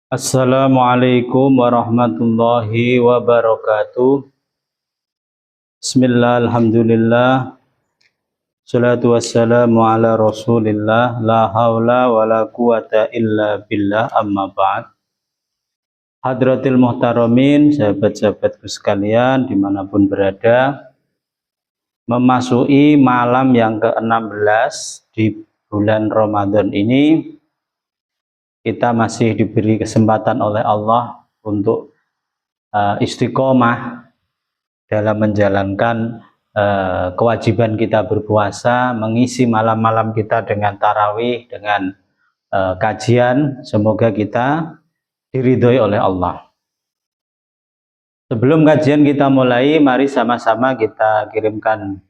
Assalamualaikum warahmatullahi wabarakatuh. Bismillah, alhamdulillah. Salatu wassalamu ala rasulillah. La hawla wa la quwata illa billah, amma ba'd. Hadratil muhtaramin, sahabat-sahabatku sekalian dimanapun berada, memasuki malam yang ke-16 di bulan Ramadan ini, kita masih diberi kesempatan oleh Allah untuk istiqomah dalam menjalankan kewajiban kita berpuasa, mengisi malam-malam kita dengan tarawih, dengan kajian. Semoga kita diridhoi oleh Allah. Sebelum kajian kita mulai, mari sama-sama kita kirimkan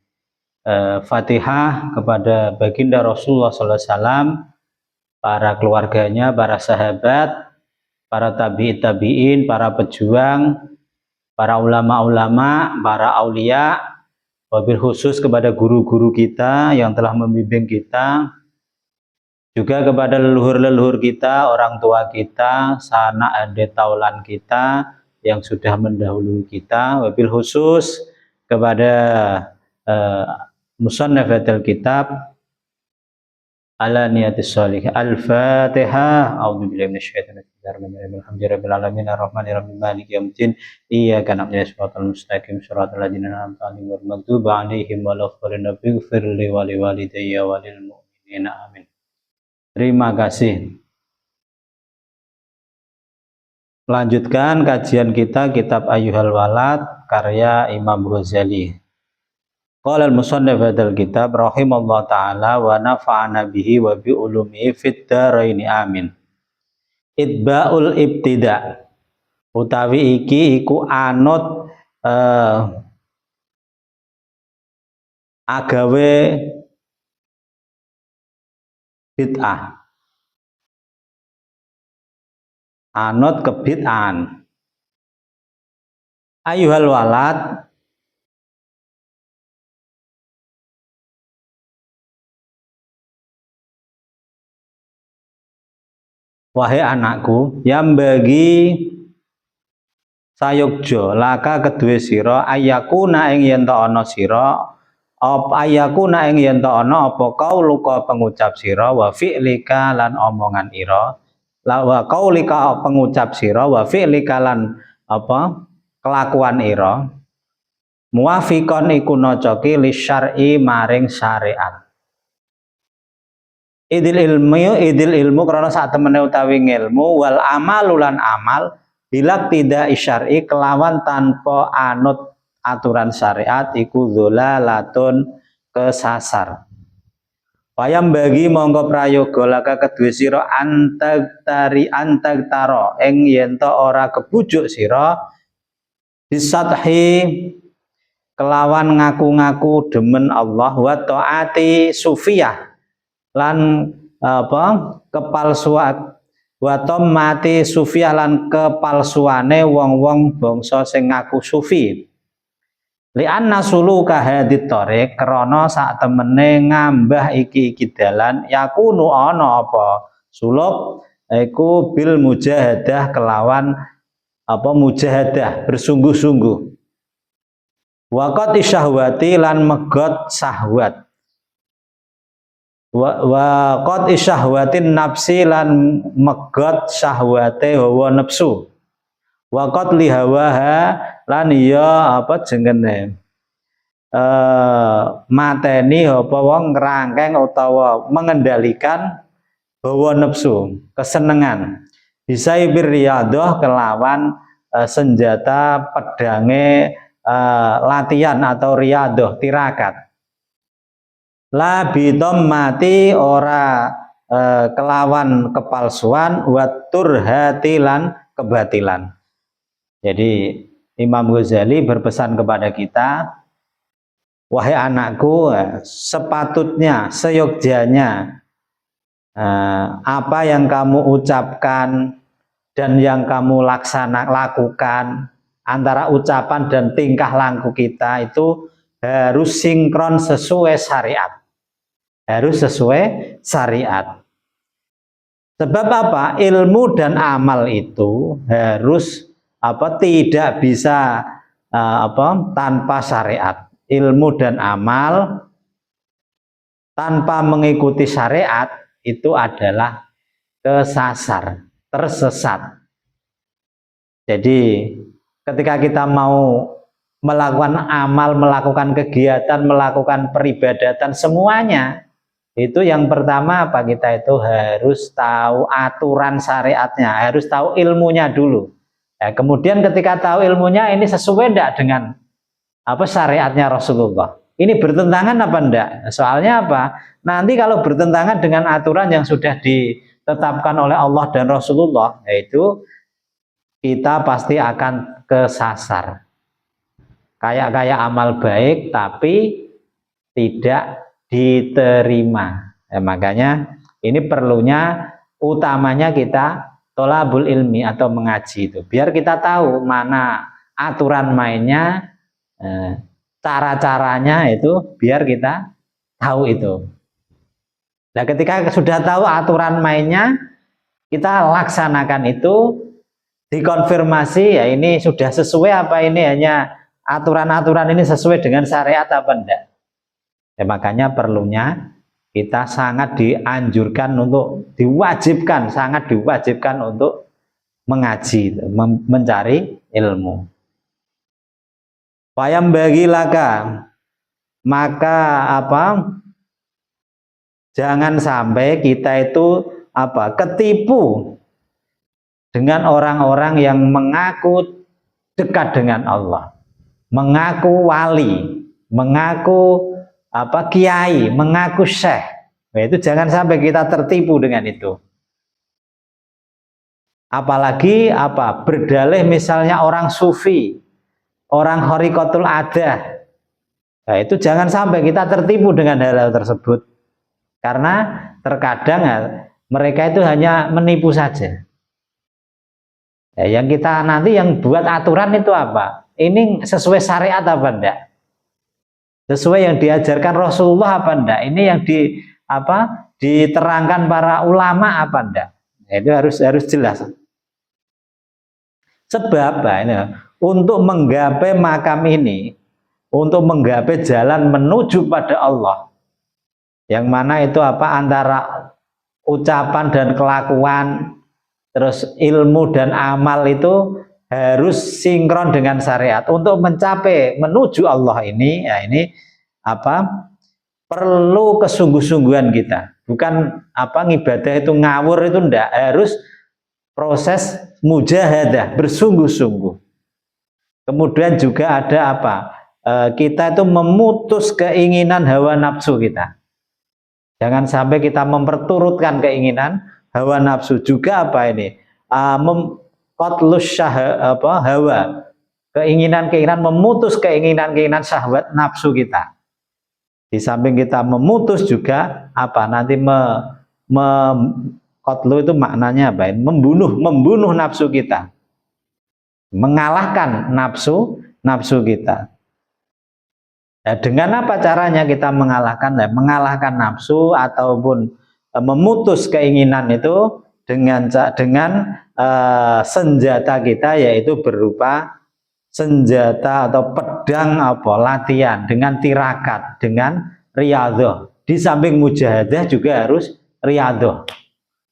Fatihah kepada baginda Rasulullah SAW, para keluarganya, para sahabat, para tabi'in, para pejuang, para ulama-ulama, para aulia, wabil khusus kepada guru-guru kita yang telah membimbing kita, juga kepada leluhur-leluhur kita, orang tua kita, sanak ade taulan kita yang sudah mendahului kita, wabil khusus kepada musannafatul kitab ala niyatis sholih. Al-Fatihah. A'udzubillahi minasyaitonir rajim. Alhamdulillahirabbil alamin arrahmanirrahim maliki yaumiddin. Iyyaka na'budu wa iyyaka nasta'in mustaqim shiratal ladzina an'amta 'alaihim ghairil maghdubi 'alaihim waladdallin. Ighfir li wa liwalidayya wa lil mu'minina amin. Terima kasih. Lanjutkan kajian kita kitab Ayyuhal Walad karya Imam Ghazali. Qala al-musannif hadzal kitab rahimallahu taala wa nafa'ana bihi wa bi ulumihi fid dharain amin. Itba'ul ibtida, utawi iki iku anut agawe bid'ah, anut kebid'ahan. Ayyuhal walad, wahai anakku, yang bagi sayukjo laka kedue sira ayakuna ing yen ta ana sira ayakuna ing yen ta ana apa kauluka pengucap sira wa fi'lika lan omongan ira wa qaulika pengucap sira wa fi'lika lan apa kelakuan ira muwafiqon iku nocoki li syar'i maring syariat. Idil ilmu karena saat temene utawi ilmu wal amalulan amal bilak tidak isyari kelawan tanpa anut aturan syariat iku dzalalatun kesasar. Wayam bagi monggo prayoga laka kedue sira antag taro ing yen ta ora kebujuk sira bisathi kelawan ngaku-ngaku demen Allah wa taati sufiyah lan apa kepalsuan wa mati sufiyah lan kepalsuane wong-wong bangsa sing ngaku sufi li anna suluka hadit thariq krana sak temene ngambah iki dalan yakunu ana apa suluk iku bil mujahadah kelawan apa mujahadah bersungguh-sungguh waqati syahwati lan megot syahwat wa qad isyahwatin nafsi lan megot syahwate hawa nafsu wa qad lihawaha lan ya apa jenenge mateni apa wong ngrangkeng utawa mengendalikan hawa nafsu kesenengan bisa riyadhah kelawan senjata pedange latihan atau riyadhah tirakat la bitom mati ora kelawan kepalsuan watur hatilan kebatilan. Jadi Imam Ghazali berpesan kepada kita, wahai anakku, sepatutnya seyogyanya apa yang kamu ucapkan dan yang kamu lakukan antara ucapan dan tingkah laku kita itu harus sinkron sesuai syariat. Harus sesuai syariat. Sebab apa? Ilmu dan amal itu harus tidak bisa tanpa syariat. Ilmu dan amal tanpa mengikuti syariat itu adalah kesasar, tersesat. Jadi ketika kita mau melakukan amal, melakukan kegiatan, melakukan peribadatan semuanya, itu yang pertama apa? Kita itu harus tahu aturan syariatnya, harus tahu ilmunya dulu. Ya, kemudian ketika tahu ilmunya, ini sesuai enggak dengan syariatnya Rasulullah? Ini bertentangan apa enggak? Soalnya apa? Nanti kalau bertentangan dengan aturan yang sudah ditetapkan oleh Allah dan Rasulullah, yaitu kita pasti akan kesasar. Kayak amal baik tapi tidak diterima. Makanya ini perlunya utamanya kita tholabul ilmi atau mengaji itu. Biar kita tahu mana aturan mainnya, cara-caranya itu biar kita tahu itu. Nah, ketika sudah tahu aturan mainnya, kita laksanakan itu, dikonfirmasi ya ini sudah sesuai apa ini hanya aturan-aturan ini sesuai dengan syariat apa enggak. Ya, makanya perlunya kita sangat dianjurkan untuk diwajibkan, sangat diwajibkan untuk mengaji, mencari ilmu. Payam bagi laka, maka jangan sampai kita itu ketipu dengan orang-orang yang mengaku dekat dengan Allah, mengaku wali, mengaku kiai, mengaku syekh. Nah, itu jangan sampai kita tertipu dengan itu. Apalagi berdalih misalnya orang sufi, orang khariqatul adah. Nah, itu jangan sampai kita tertipu dengan hal-hal tersebut. Karena terkadang mereka itu hanya menipu saja. Ya, yang kita nanti yang buat aturan itu apa? Ini sesuai syariat apa enggak? Sesuai yang diajarkan Rasulullah apa enggak? Ini yang diterangkan para ulama apa enggak? Nah, itu harus jelas. Sebab untuk menggapai makam ini, untuk menggapai jalan menuju pada Allah, yang mana itu antara ucapan dan kelakuan, terus ilmu dan amal itu harus sinkron dengan syariat. Untuk mencapai menuju Allah ini, ya ini perlu kesungguh-sungguhan kita. Bukan ngibadah itu ngawur, itu enggak, harus proses mujahadah, bersungguh-sungguh. Kemudian juga ada kita itu memutus keinginan hawa nafsu kita. Jangan sampai kita memperturutkan keinginan hawa nafsu. Juga qatlus hawa, keinginan-keinginan, memutus keinginan-keinginan syahwat nafsu kita. Di samping kita memutus juga nanti qatlu itu maknanya membunuh nafsu kita, mengalahkan nafsu kita. Nah, dengan apa caranya kita mengalahkan nafsu ataupun memutus keinginan itu dengan senjata kita, yaitu berupa senjata atau pedang latihan, dengan tirakat, dengan riyadhah. Di samping mujahadah juga harus riyadhah.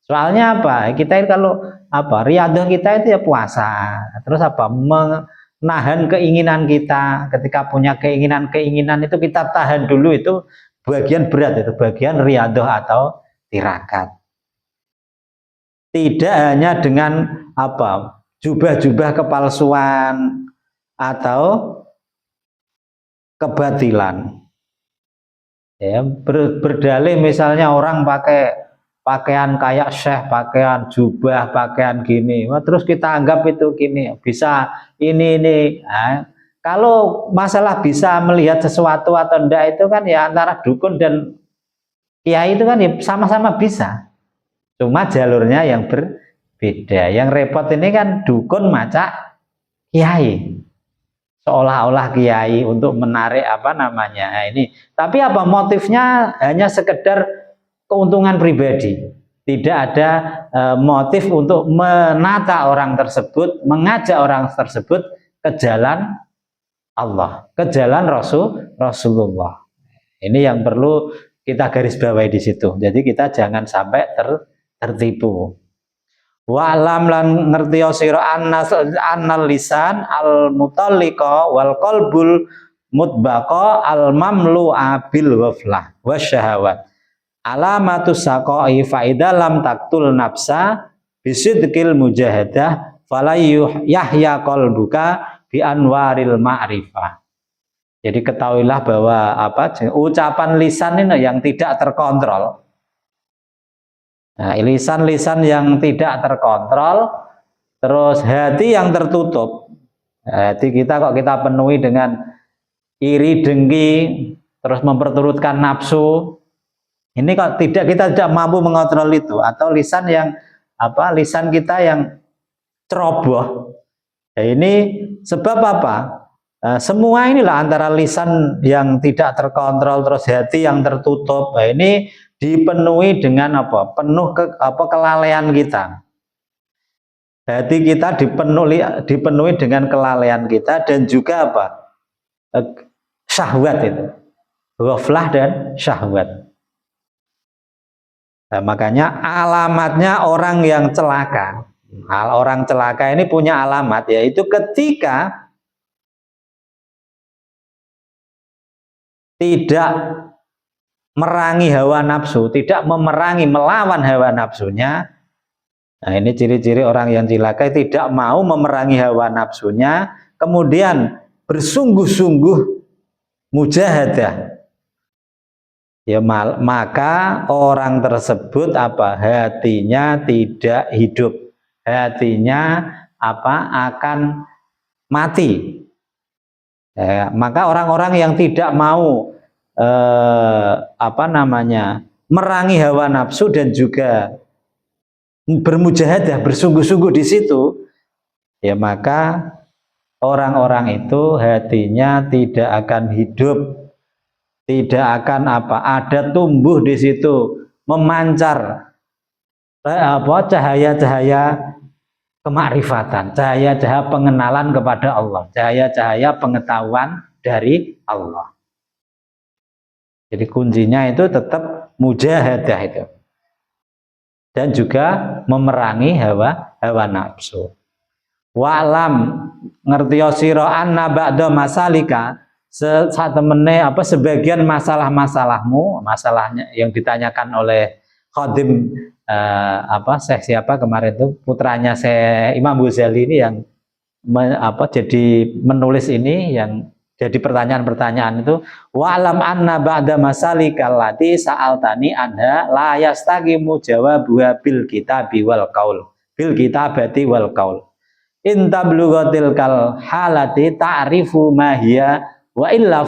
Soalnya kita kalau riyadhah kita itu ya puasa, terus menahan keinginan kita. Ketika punya keinginan itu kita tahan dulu, itu bagian berat, itu bagian riyadhah atau tirakat. Tidak hanya dengan jubah-jubah kepalsuan atau kebatilan. Ya, berdalih misalnya orang pakai pakaian kayak syekh, pakaian jubah, pakaian gini, terus kita anggap itu gini, bisa ini. Nah, kalau masalah bisa melihat sesuatu atau enggak itu kan ya antara dukun dan kiai itu kan ya sama-sama bisa, cuma jalurnya yang berbeda. Yang repot ini kan dukun macak kiai, seolah-olah kiai untuk menarik ini. Tapi motifnya hanya sekedar keuntungan pribadi. tidak ada motif untuk menata orang tersebut, mengajak orang tersebut ke jalan Allah, ke jalan Rasulullah. Ini yang perlu kita garis bawahi di situ. Jadi kita jangan sampai tertipu. Wa'lam lan ngerti sira annal lisan al mutalliqa wal qalbul mutbaqa al mamlu'a bil ghaflah wasyahawat. Alamatus saqai fa idza lam taktul nafsa bisidqil mujahadah fala yahya qalbuka bi anwaril ma'rifah. Jadi ketahuilah bahwa ucapan lisan ini yang tidak terkontrol. Nah, lisan-lisan yang tidak terkontrol, terus hati yang tertutup. Hati kita kok kita penuhi dengan iri, dengki, terus memperturutkan nafsu. Ini kok kita tidak mampu mengontrol itu, atau lisan yang lisan kita yang ceroboh. Nah, ini sebab apa? Semua inilah antara lisan yang tidak terkontrol, terus hati yang tertutup. Nah, ini dipenuhi dengan penuh kelalaian kita. Hati kita dipenuhi dengan kelalaian kita, dan juga syahwat itu, ghaflah dan syahwat. Nah, makanya alamatnya orang yang celaka. Orang celaka ini punya alamat, yaitu ketika tidak merangi hawa nafsu, tidak melawan hawa nafsunya. Nah, ini ciri-ciri orang yang celaka, tidak mau memerangi hawa nafsunya, kemudian bersungguh-sungguh mujahadah. Ya, maka orang tersebut hatinya tidak hidup, hatinya akan mati. Ya, maka orang-orang yang tidak mau merangi hawa nafsu dan juga bermujahadah, bersungguh-sungguh di situ, ya maka orang-orang itu hatinya tidak akan hidup, tidak akan ada tumbuh di situ, memancar cahaya-cahaya kemakrifatan, cahaya-cahaya pengenalan kepada Allah, cahaya-cahaya pengetahuan dari Allah. Jadi kuncinya itu tetap mujahadah itu, dan juga memerangi hawa nafsu. Wa'lam ngerti sira anna ba'da masalika, sebagian masalahmu, masalahnya yang ditanyakan oleh Khadim Syekh siapa kemarin itu, putranya Syekh Imam Ghazali ini yang jadi menulis ini, yang jadi pertanyaan-pertanyaan itu. Wa'lam anna ba'da masalikal lati sa'altani anha la yastaqimu jawabuha bil kitabi wal qaul, bil kitabati wal qaul. In tablughatil kal halati ta'rifu ma hiya wa illa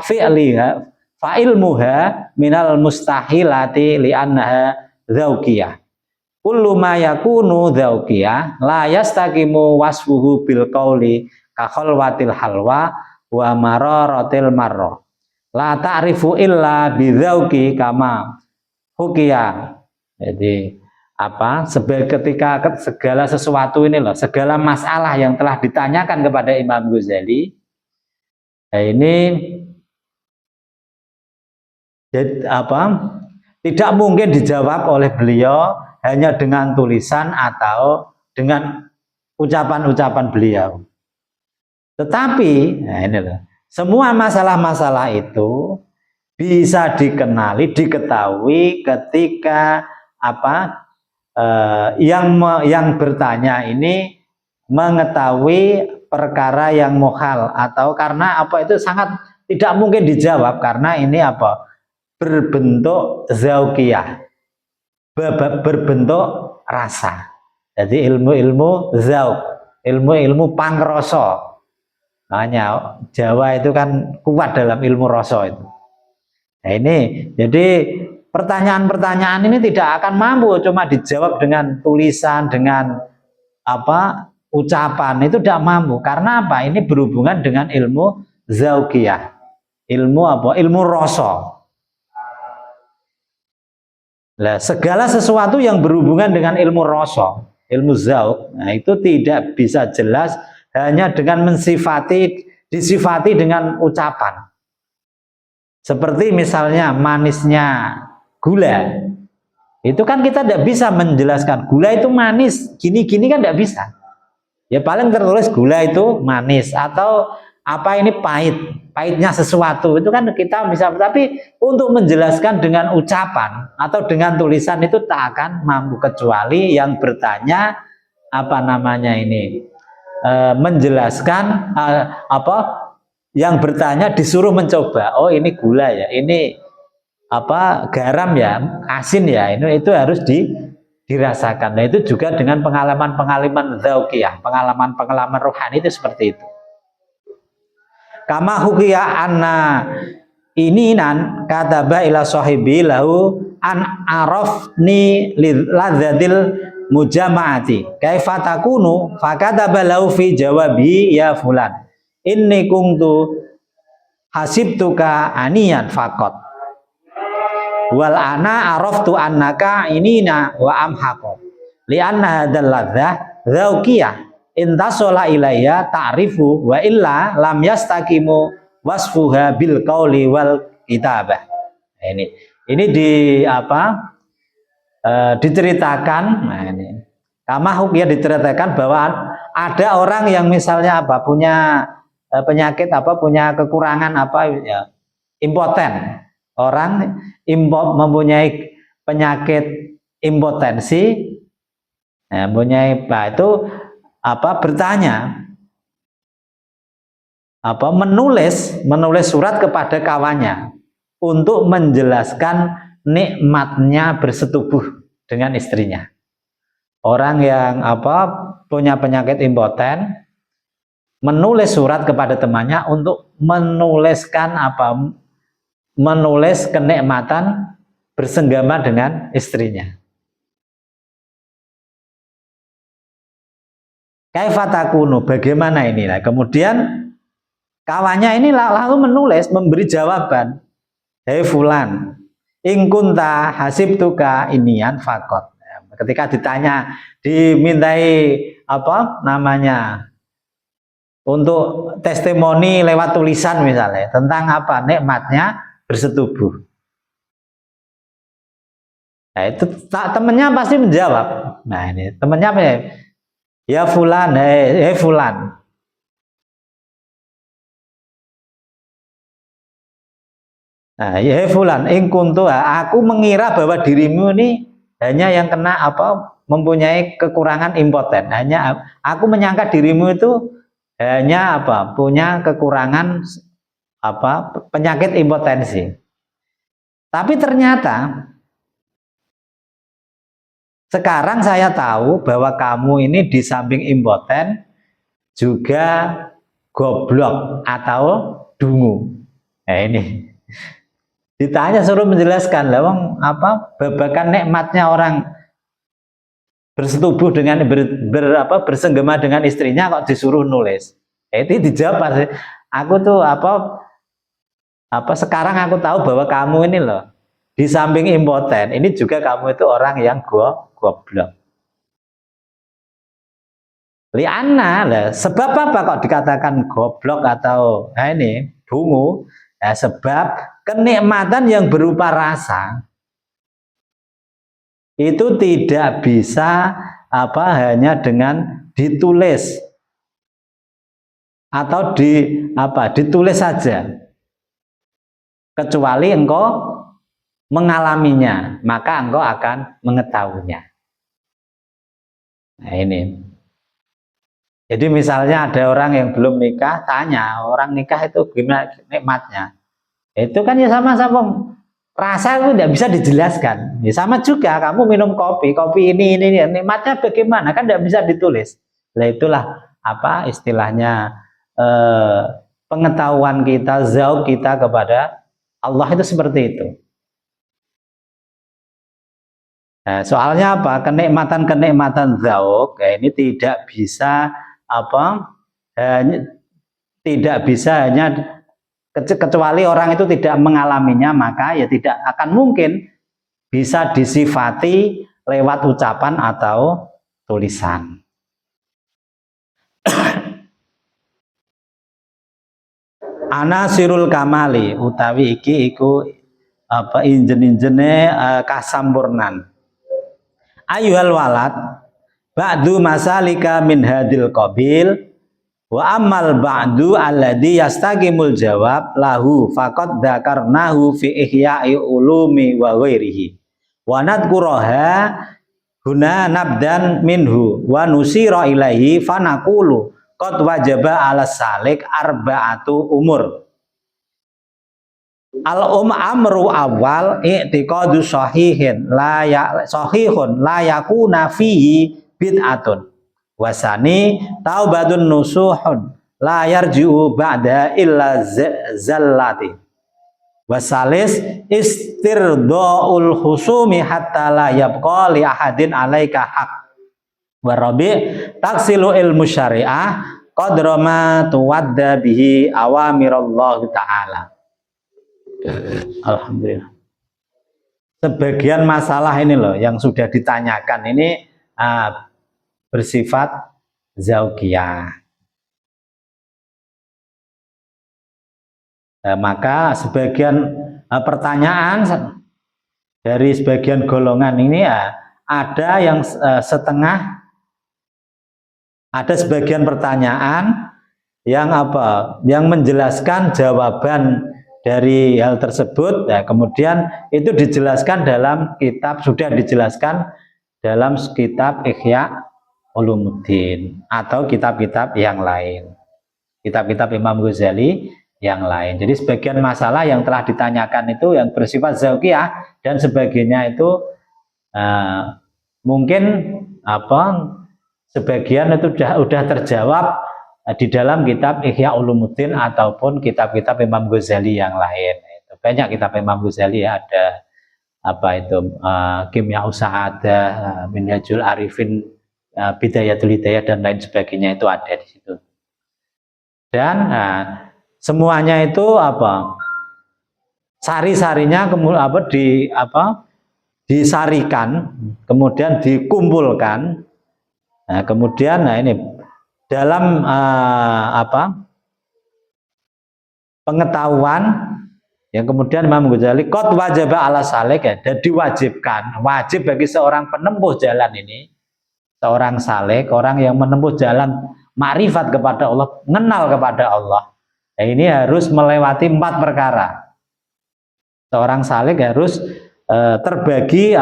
fi'liha fa ilmuha minal mustahilati li annaha dzauqiyah. Kullu ma yakunu dzauqiyah la yastaqimu wasfuhu bil qauli ka khalwatil halwa wa mararatil marra. La ta'rifu illa bidzauqi kama hukiya. Jadi ketika segala sesuatu ini segala masalah yang telah ditanyakan kepada Imam Ghazali, ini tidak mungkin dijawab oleh beliau hanya dengan tulisan atau dengan ucapan-ucapan beliau. Tetapi semua masalah-masalah itu bisa diketahui ketika yang bertanya ini mengetahui perkara yang muhal, atau karena itu sangat tidak mungkin dijawab, karena ini berbentuk zauqiyah, berbentuk rasa. Jadi ilmu zauq, ilmu pangrasa. Makanya Jawa itu kan kuat dalam ilmu rasa itu. Nah, ini jadi pertanyaan-pertanyaan ini tidak akan mampu cuma dijawab dengan tulisan, dengan ucapan, itu tidak mampu. Karena ini berhubungan dengan ilmu zauqiyah, ilmu rasa. Nah, segala sesuatu yang berhubungan dengan ilmu rasa, ilmu zauq, nah itu tidak bisa jelas hanya dengan disifati dengan ucapan. Seperti misalnya manisnya gula. Itu kan kita tidak bisa menjelaskan gula itu manis, gini-gini kan tidak bisa. Ya paling tertulis gula itu manis atau apa ini pahit, pahitnya sesuatu itu kan kita bisa, tapi untuk menjelaskan dengan ucapan atau dengan tulisan itu tak akan mampu kecuali yang bertanya apa namanya ini menjelaskan apa yang bertanya disuruh mencoba, oh ini gula ya, ini apa garam ya, asin ya, itu harus dirasakan. Nah itu juga dengan pengalaman-pengalaman dzauqiyah, pengalaman-pengalaman rohani itu seperti itu. Kama hukiya anna ini nan kataba ila sahibi lahu an arafni ladzatil mujamaati kaifa takunu fakataba lahu fi jawabi ya fulan inni kuntu hasibtuka aniyan faqat wal ana araftu annaka inina wa amhaqo li anna hadzal ladzah dzauqiyah intasola ilayya ta'rifu wa illa lam yastaqimu wasfuha bil qauli wal kitabah. Ini di apa diceritakan, nah ini kama hukia diceritakan bahwa ada orang yang misalnya apa punya penyakit apa, punya kekurangan apa ya, impoten. Orang mempunyai penyakit impotensi, ya, mempunyai itu apa bertanya apa menulis surat kepada kawannya untuk menjelaskan nikmatnya bersetubuh dengan istrinya. Orang yang apa punya penyakit impoten menulis surat kepada temannya untuk menuliskan apa, menulis kenikmatan bersenggama dengan istrinya. Kaifatakunu, bagaimana ini? Nah, kemudian kawannya ini lalu menulis, memberi jawaban. Hei fulan, ingkunta hasibtuka inian fakot. Ketika ditanya, dimintai apa namanya untuk testimoni lewat tulisan misalnya tentang apa nikmatnya bersetubuh. Nah itu temennya pasti menjawab. Nah ini temennya apa ya? Ya fulan, hei fulan. Nah, ya fulan, ing kuntu, aku mengira bahwa dirimu ini hanya yang kena apa mempunyai kekurangan impoten. Hanya aku menyangka dirimu itu hanya apa punya kekurangan apa penyakit impotensi. Tapi ternyata sekarang saya tahu bahwa kamu ini di samping impoten juga goblok atau dungu. Nah ini ditanya suruh menjelaskan, lawang apa babakan nikmatnya orang bersetubuh dengan bersenggama dengan istrinya kok disuruh nulis. Itu dijawab, aku tuh apa sekarang aku tahu bahwa kamu ini loh di samping impoten ini juga kamu itu orang yang goblok. Liana lah, sebab apa kok dikatakan goblok atau ini dungu? Ya, sebab kenikmatan yang berupa rasa itu tidak bisa apa hanya dengan ditulis atau ditulis saja, kecuali engkau mengalaminya maka engkau akan mengetahuinya. Nah ini jadi misalnya ada orang yang belum nikah, tanya orang nikah itu gimana nikmatnya, itu kan ya sama-sama rasa itu tidak bisa dijelaskan. Ya sama juga kamu minum kopi ini nikmatnya bagaimana kan tidak bisa ditulis. Nah itulah apa istilahnya pengetahuan kita, zauq kita kepada Allah itu seperti itu. Nah, soalnya apa? Kenikmatan zauq ya, ini tidak bisa apa? Tidak bisa hanya kecuali orang itu tidak mengalaminya, maka ya tidak akan mungkin bisa disifati lewat ucapan atau tulisan. Anasirul kamali utawi iki iku apa injen-injene kasampurnan. Ayuhal walad ba'du masalika min hadil qabil wa ammal ba'du alladhi yastaqimul jawab lahu faqad dzakarnahu fi ihya'i ulumi wa ghairihi wa nadhkuraha huna nabdan minhu wa nusira ilaihi fanaqulu qad wajaba 'ala salik arba'atu umur. Amru awal i'tiqadu sahihun la yakuna fihi bid'atun wasani taubatun nusuhun la yarji'u ba'da illa zallati wasalis istirdaul husumi hatta la yabqa li ahadin alaika haq warabi taksilu ilmu syariah qadra ma tuwadda bihi awamirallahu ta'ala. Alhamdulillah. Sebagian masalah ini loh yang sudah ditanyakan ini bersifat zaukiyah. Maka sebagian pertanyaan dari sebagian golongan ini ada yang setengah, ada sebagian pertanyaan yang yang menjelaskan jawaban dari hal tersebut, kemudian itu dijelaskan dalam kitab, sudah dijelaskan dalam kitab Ihya Ulumuddin atau kitab-kitab yang lain, kitab-kitab Imam Ghazali yang lain. Jadi sebagian masalah yang telah ditanyakan itu yang bersifat zaukiyah dan sebagainya itu mungkin sebagian itu sudah terjawab di dalam kitab Ihya Ulumuddin ataupun kitab-kitab Imam Ghazali yang lain. Banyak kitab Imam Ghazali ya, ada Kimya Sa'adah, Minhajul Arifin, Bidayatul Hidayah dan lain sebagainya itu ada di situ. Dan semuanya itu sari-sarinya disarikan, kemudian dikumpulkan. Kemudian ini dalam pengetahuan yang kemudian Imam Ghazali qad wajaba 'ala salik, dan diwajibkan, wajib bagi seorang penempuh jalan ini, seorang salik, orang yang menempuh jalan makrifat kepada Allah, mengenal kepada Allah. Ini harus melewati 4 perkara. Seorang salik harus terbagi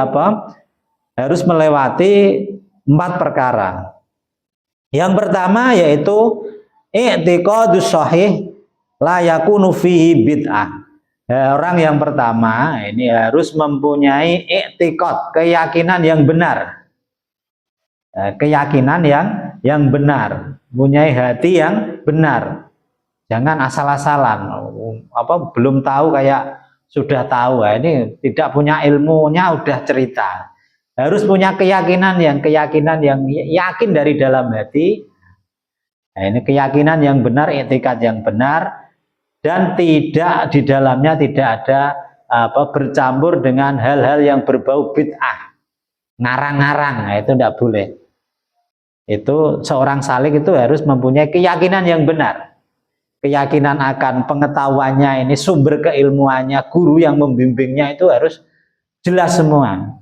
harus melewati 4 perkara. Yang pertama yaitu i'tiqadus shahih la yakunu fihi bid'ah. Orang yang pertama ini harus mempunyai i'tiqad, keyakinan yang benar. Keyakinan yang benar, mempunyai hati yang benar. Jangan asal-asalan, belum tahu kayak sudah tahu. Ini tidak punya ilmunya udah cerita. Harus punya keyakinan yang yakin dari dalam hati. Ini keyakinan yang benar, i'tikad yang benar, dan tidak di dalamnya tidak ada bercampur dengan hal-hal yang berbau bid'ah, ngarang-ngarang. Itu tidak boleh. Itu seorang salik itu harus mempunyai keyakinan yang benar, keyakinan akan pengetahuannya, ini sumber keilmuannya, guru yang membimbingnya itu harus jelas semua.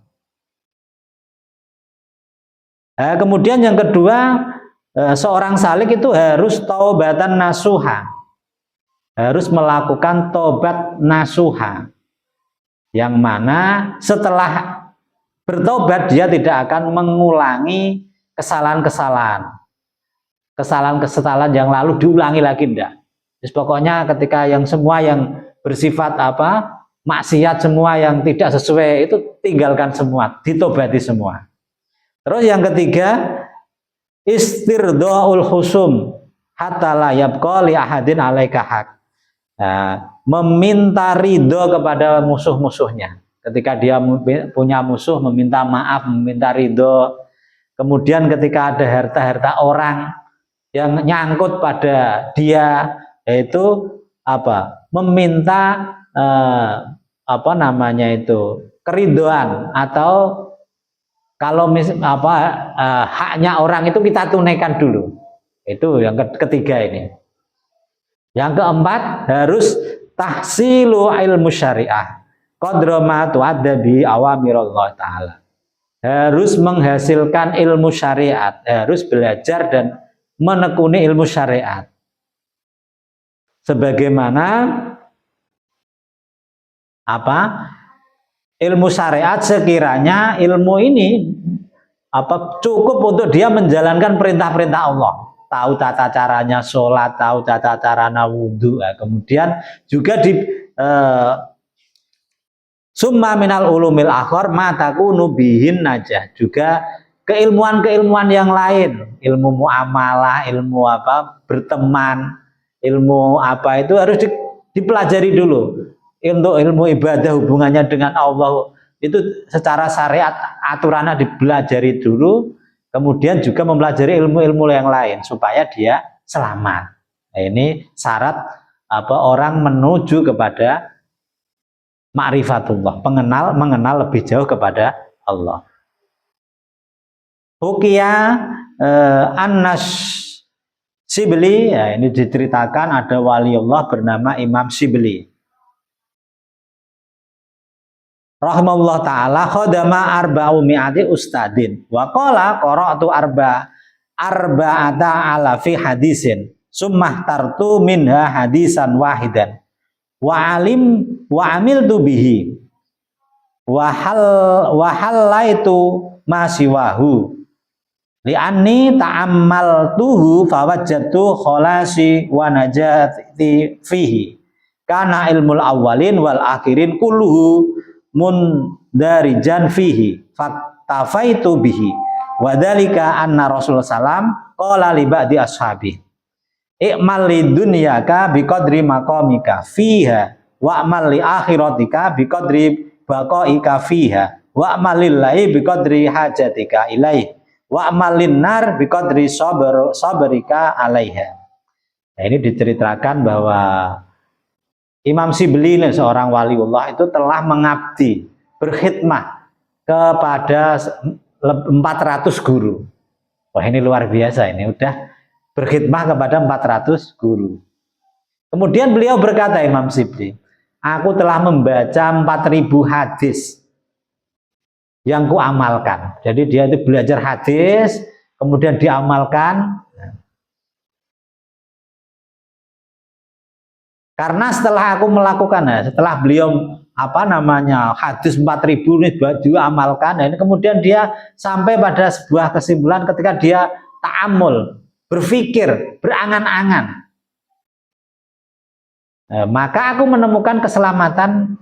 Kemudian yang kedua, seorang salik itu harus taubatan nasuha, harus melakukan tobat nasuha, yang mana setelah bertobat dia tidak akan mengulangi kesalahan-kesalahan yang lalu diulangi lagi, enggak. Jadi pokoknya ketika yang semua yang bersifat maksiat, semua yang tidak sesuai itu tinggalkan semua, ditobati semua. Terus yang ketiga, istirdaul husum hatta la yabqa li ahadin alaika haq. Meminta ridho kepada musuh-musuhnya. Ketika dia punya musuh, meminta maaf, meminta ridho. Kemudian ketika ada harta-harta orang yang nyangkut pada dia, yaitu meminta keridoan atau kalau haknya orang itu kita tunaikan dulu. Itu yang ketiga ini. Yang keempat, harus tahsilu ilmu syariah qadra ma tu'addabi awamirullah ta'ala. Harus menghasilkan ilmu syariat, harus belajar dan menekuni ilmu syariat. Sebagaimana ilmu syariat, sekiranya ilmu ini cukup untuk dia menjalankan perintah-perintah Allah, tahu tata caranya sholat, tahu tata caranya wudhu, kemudian juga di summa minal ulumil akhor matakunu bihin najah, juga keilmuan-keilmuan yang lain, ilmu muamalah, ilmu berteman, ilmu itu harus dipelajari dulu. Untuk ilmu ibadah hubungannya dengan Allah itu secara syariat aturannya dipelajari dulu, kemudian juga mempelajari ilmu-ilmu yang lain supaya dia selamat. Nah, ini syarat orang menuju kepada ma'rifatullah, mengenal lebih jauh kepada Allah. Hukia Anas Sibli, ya, ini diceritakan ada waliullah bernama Imam Sibli rahimahullah ta'ala, khodama arba'u mi'ati ustadin wa qala qara'tu arba'ata ala fi hadisin summah tartu minha hadisan wahidan wa amiltu bihi wa hallaitu ma siwahu li'anni ta'ammaltuhu fawajjatu kholasi wa najati fihi kana ilmul awwalin wal akhirin kulluhu mundarijan fihi faktafaitu bihi wa dzalika anna Rasulullah sallam qala li ba'di ashabi i'mal li dunyaka biqadri maqamika fiha wa amal li akhiratika biqadri baqaika fiha wa amal lillahi biqadri hajatika ilaih wa amal linnar biqadri sabrika alaiha. Nah, ini diceritakan bahwa Imam Sibli, seorang waliullah, itu telah mengabdi, berkhidmah kepada 400 guru. Wah, ini luar biasa, ini udah berkhidmah kepada 400 guru. Kemudian beliau berkata, Imam Sibli, aku telah membaca 4000 hadis yang kuamalkan. Jadi dia itu belajar hadis, kemudian diamalkan. Karena setelah aku melakukannya, setelah beliau hadis 4000 ini juga amalkan, ini kemudian dia sampai pada sebuah kesimpulan ketika dia ta'amul, berpikir, berangan-angan. Maka aku menemukan keselamatan,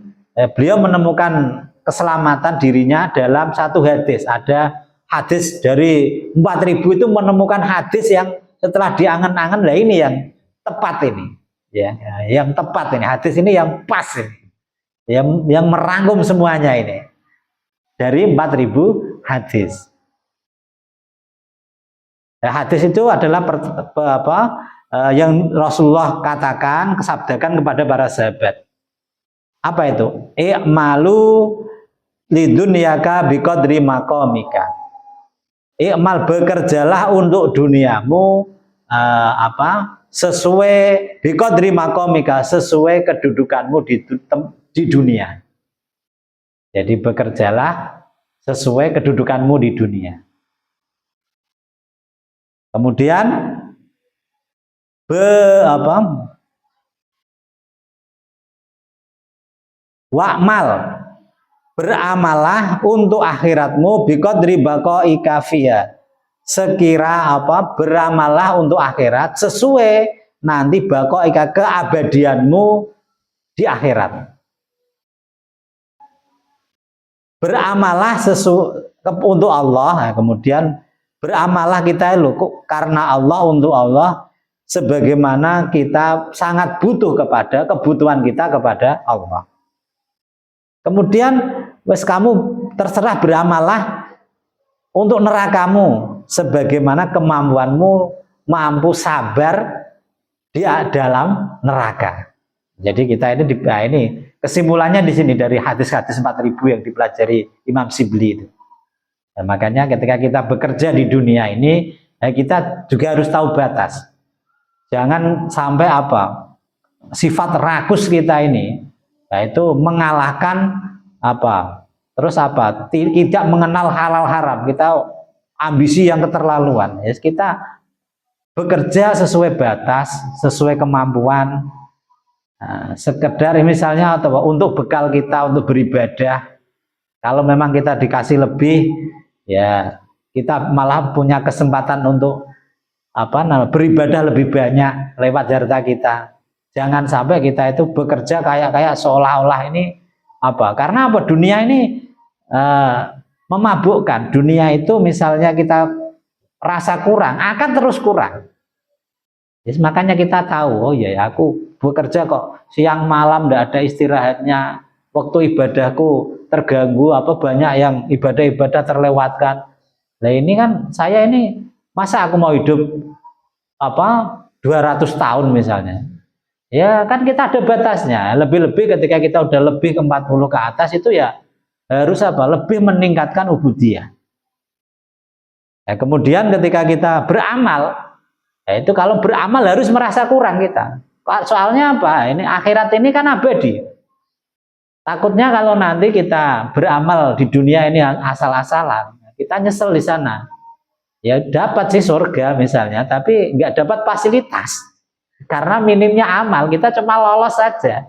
beliau menemukan keselamatan dirinya dalam satu hadis. Ada hadis dari 4000 itu menemukan hadis yang setelah diangan-angan, lah ini yang tepat ini. Ya, yang tepat ini, hadis ini yang pas ini, yang merangkum semuanya ini dari 4000 hadis. Ya, hadis itu adalah yang Rasulullah katakan, kesabdakan kepada para sahabat. Apa itu? I'malu lidunyaka biqadri maqamika. I'mal, bekerjalah untuk duniamu sesuai biqadri maqamika, sesuai kedudukanmu di dunia. Jadi bekerjalah sesuai kedudukanmu di dunia. Kemudian wa'mal, beramalah untuk akhiratmu biqadri baqaika fiha, sekira beramalah untuk akhirat sesuai nanti baqaika, keabadianmu di akhirat. Beramalah untuk Allah, kemudian beramalah kita karena Allah, untuk Allah, sebagaimana kita sangat butuh kepada kebutuhan kita kepada Allah. Kemudian kamu terserah beramalah untuk nerakamu sebagaimana kemampuanmu mampu sabar di dalam neraka. Jadi kita ini Kesimpulannya di sini dari hadis-hadis 4000 yang dipelajari Imam Shibli itu. Dan makanya ketika kita bekerja di dunia ini, kita juga harus tahu batas. Jangan sampai sifat rakus kita ini, yaitu mengalahkan terus tidak mengenal halal haram. Kita ambisi yang keterlaluan. Kita bekerja sesuai batas, sesuai kemampuan. Sekedar misalnya untuk bekal kita untuk beribadah. Kalau memang kita dikasih lebih, ya kita malah punya kesempatan untuk beribadah lebih banyak lewat harta kita. Jangan sampai kita itu bekerja kayak seolah-olah ini karena dunia ini memabukkan. Dunia itu misalnya kita rasa kurang, akan terus kurang. Makanya kita tahu, aku bekerja kok siang malam tidak ada istirahatnya, waktu ibadahku terganggu, banyak yang ibadah-ibadah terlewatkan. Nah ini kan saya ini masa aku mau hidup 200 tahun misalnya. Ya kan kita ada batasnya. Lebih-lebih ketika kita udah lebih ke 40 ke atas itu ya harus lebih meningkatkan ubudiyah. Kemudian ketika kita beramal, itu kalau beramal harus merasa kurang kita. Soalnya ini akhirat ini kan abadi. Takutnya kalau nanti kita beramal di dunia ini asal-asalan, kita nyesel di sana. Ya dapat sih surga misalnya, tapi nggak dapat fasilitas. Karena minimnya amal, kita cuma lolos saja.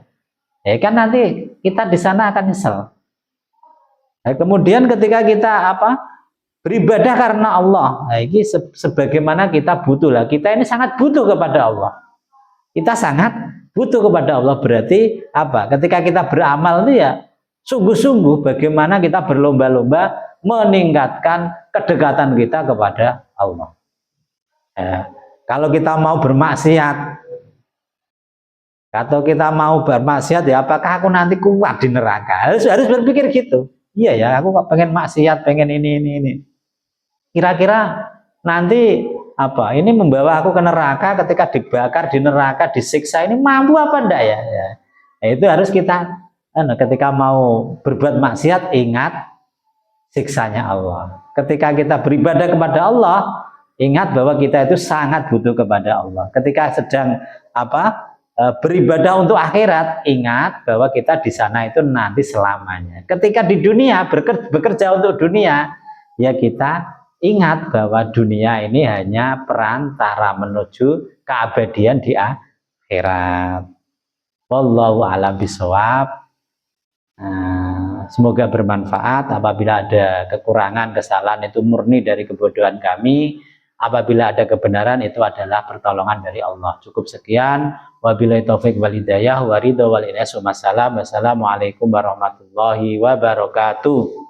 Ya kan nanti kita di sana akan nyesel. Kemudian ketika kita beribadah karena Allah, ini sebagaimana kita butuh lah. Kita ini sangat butuh kepada Allah. Kita sangat butuh kepada Allah, berarti ketika kita beramal itu ya sungguh-sungguh bagaimana kita berlomba-lomba meningkatkan kedekatan kita kepada Allah. Kalau kita mau bermaksiat, ya apakah aku nanti kuat di neraka? Harus berpikir gitu. Iya ya, aku kok pengen maksiat, pengen ini. Kira-kira nanti ini membawa aku ke neraka, ketika dibakar di neraka, disiksa ini mampu apa enggak ya? Nah, itu harus kita ketika mau berbuat maksiat ingat siksanya Allah. Ketika kita beribadah kepada Allah, ingat bahwa kita itu sangat butuh kepada Allah. Ketika sedang beribadah untuk akhirat, ingat bahwa kita di sana itu nanti selamanya. Ketika di dunia bekerja untuk dunia, ya kita ingat bahwa dunia ini hanya perantara menuju keabadian di akhirat. Wallahu a'lam bishawab. Semoga bermanfaat. Apabila ada kekurangan, kesalahan itu murni dari kebodohan kami. Apabila ada kebenaran itu adalah pertolongan dari Allah. Cukup sekian. Wabillahi taufik wal hidayah wa ridha wal inayah. Wassalamualaikum warahmatullahi wabarakatuh.